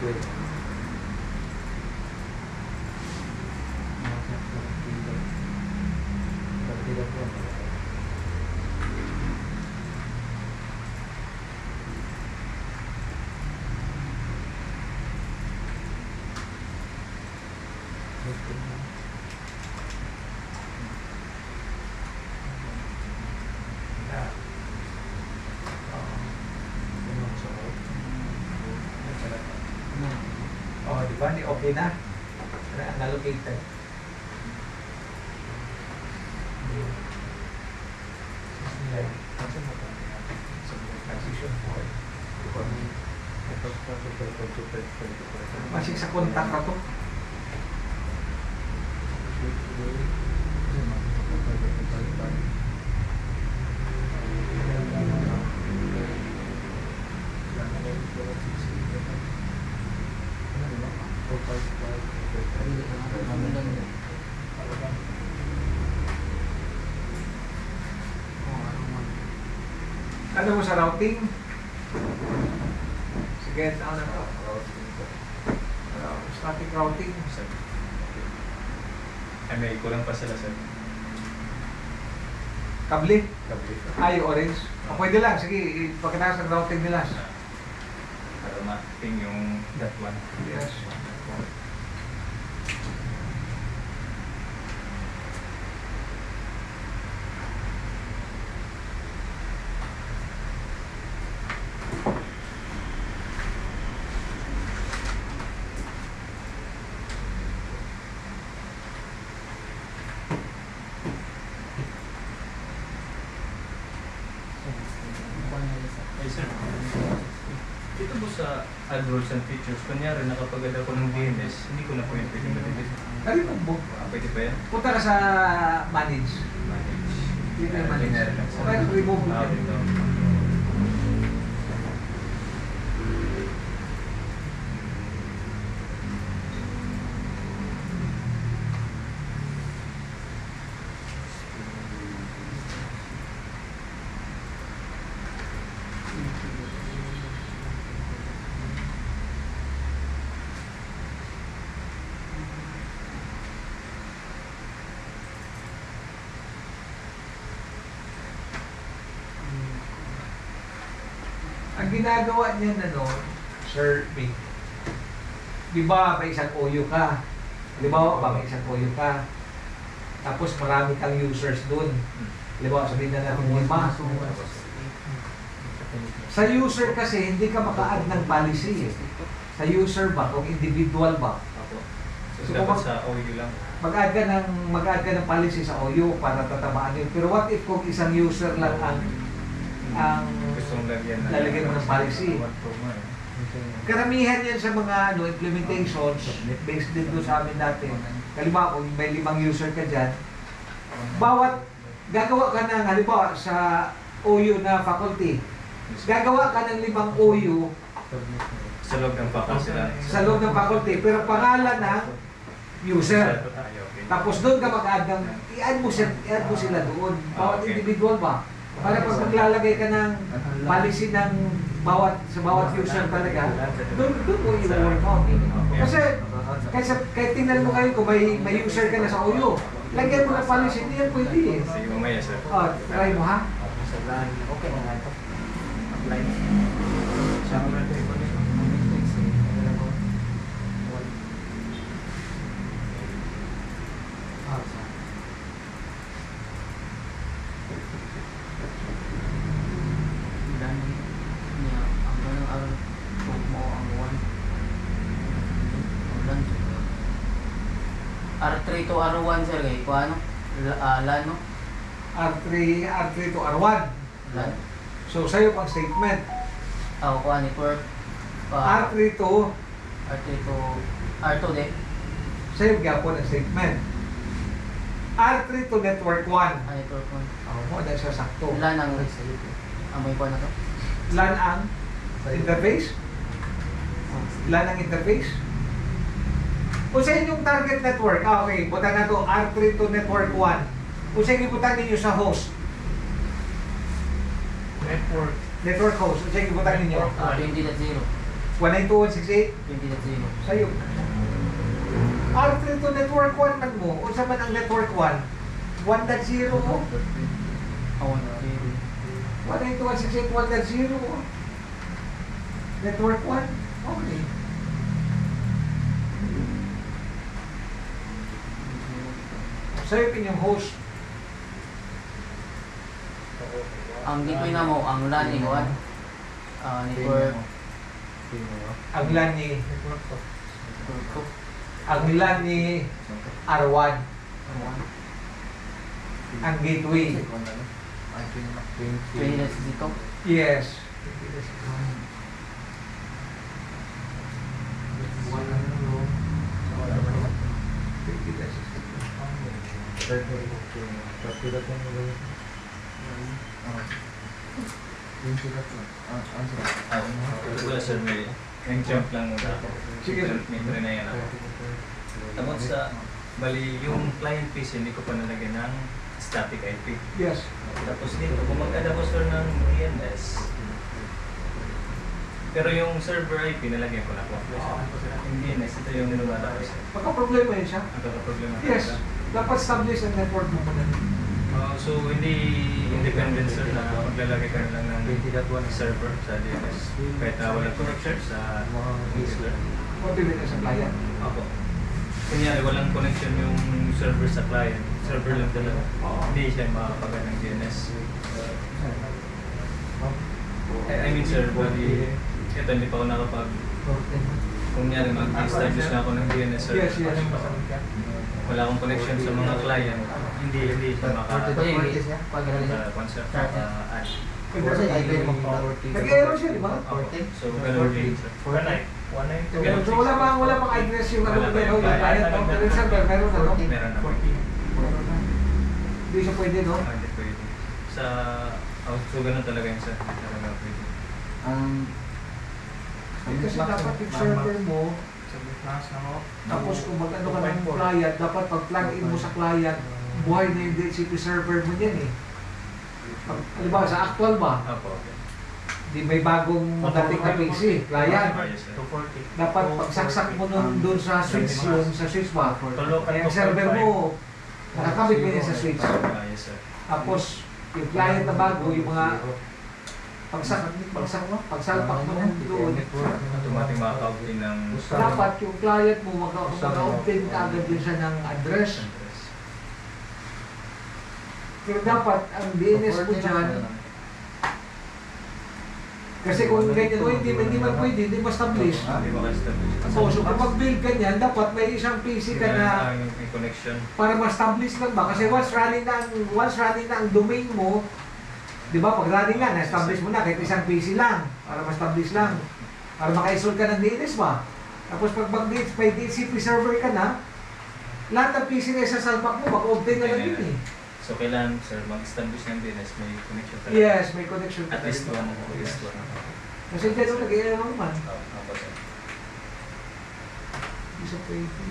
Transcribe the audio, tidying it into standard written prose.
liquid. Oh, di ba? Okay na. Unallocated. Transition forward. Masih sa kontak ka to. Ano mo sa routing? Sige, ano na to? Static routing. Ay, may kulang pa sila sa Kable? kable. Ay, orange. O, pwede lang. Sige, pagkatapos ng routing nila. Para ma-ping yung that one. Yes. Ay, sir. Dito po sa add rules and features, kunyari nakapag-add ako ng DNS, hindi ko na po yung pwede ma-delete. Kali mo, book. Pwede pa yan? Punta ka sa manage. Manage. Dito yung manage. Linear lang, sir. Okay, remove mo. Dito. Ang ginagawa niya na noon, Sir Big, di ba may isang OU ka? Di ba may isang OU ka? Tapos marami kang users doon. Di ba, sabihin na natin 5. Sa user kasi, hindi ka maka-add ng policy eh. Sa user ba, kung individual ba? Ako. So, So, dapat sa OU lang. Mag-add ka ng policy sa OU para tatamaan yun. Pero what if kung isang user lang ang Gustong lagyan na. lalagyan mo ng policy? Karamihan yan sa mga implementations, based din doon sa amin dati. Halimbawa, kung may 5 user ka dyan, bawat gagawa ka ng, halimbawa, sa OU na faculty, gagawa ka ng 5 OU Sa loob ng faculty lang. sa loob ng faculty, pero pangalan ng user. Tapos doon ka mag-add ng, i-add mo sila doon. Bawat individual ba? Para pag maglalagay ka ng policy ng sa bawat user talaga, doon mo i-work out. Kasi kahit tingnan mo kayo kung may user ka na sa OU, lagyan mo ng policy, hindi yan pwede eh. Sige, mamaya, sir. Try mo ha? Okay na nga ito. Apply. R3 to R1 sir kay ko ano? LAN no? R3 to R1. LAN. So sa'yo pang statement. Ako ko network. R3 to R3 to R2 din. sa'yo gyapon ang statement. R3 to network 1. Network 1. Mo dahil sa sakto. LAN ang amoy ko na to. LAN ang interface. LAN ang interface. Kung sa inyong target network, okay, buta na to R3 to network 1. Kung sa inyong buta ninyo sa host, Network. network host, kung sa inyong buta ninyo. 20.0. 192.168? 20.0. Sa'yo. R3 to network 1 man mo. Unsa man ang network 1? 1.0 mo. Ako na. 192.168, 1.0 mo. Network 1? Okay. Sa'yo pinyong host. Ang gateway na mo, ang LAN iguan. Network. Ang LAN ni R1. Ang gateway. 20.0. Yes. Wala sir, may jump lang muna ako. Sige. May trinayan ako. Tapos sa, bali yung client PC hindi ko pa nalagyan ng static IP. Yes. Tapos dito, kung magkadabo sir ng DNS, pero yung server IP nalagyan ko na po. Yung DNS, ito yung lumalabas. Magka-problema yun siya. Ang problema Yes. Dapat establish ang network mo muna. So hindi independent sir na maglalagay ka na lang ng server sa DNS kahit na walang connection sa user. Motivate na sa client. Ako. Kunyari walang connection yung server sa client, server lang talaga. Hindi siya makakapaga ng DNS. I mean sir, bali, ito hindi pa ako nakapag, kunyari mag-establish na ako ng DNS server. Yes, yes. Wala akong connection sa mga client, hindi siya concept add. Nag-error siya, di ba? So, ganun din sir. So wala pang address yung ano, yung client of the server, meron na, no? Meron na. Hindi siya pwede, no? Hindi pwede. So ganun talaga yun sir. Hindi talaga pwede. Kasi dapat yung server mo, tapos kung mag-ano ka ng client, dapat pag-plug in mo sa client, buhay na yung DHCP server mo yan eh. Halimbawa, sa actual ba? Opo. Di may bagong dating na PC, client. Yes, sir. Dapat pagsaksak mo nun doon sa switch yun, sa switch ba? Kaya ang server mo, nakakabit mo yan sa switch. Yes, sir. Tapos, yung client na bago, yung mga pagsalpak mo nun doon, Automatic makaka-out din ng dapat yung client mo mag-obtain ka agad din siya ng address. Pero dapat ang DNS mo dyan, kasi kung ganyan mo, hindi man pwede, hindi mo establish. Hindi maka-establish. So kung mag-build ka niyan, dapat may isang PC ka na May connection. para ma-establish lang ba? Kasi once running na ang domain mo, di ba, pag running na, na-establish mo na, kahit isang PC lang, para ma-establish lang. Para maka-install ka ng DNS ba? Tapos pag may DHCP server ka na, lahat ng PC na isasalpak mo, mag-obtain na lang yun eh. So kailangan sir mag-establish ng DNS, may connection talaga. Yes, may connection. At least one. At least one. Kasi dyan nag-i-error naman. Opo, sir. Hindi siya pwede.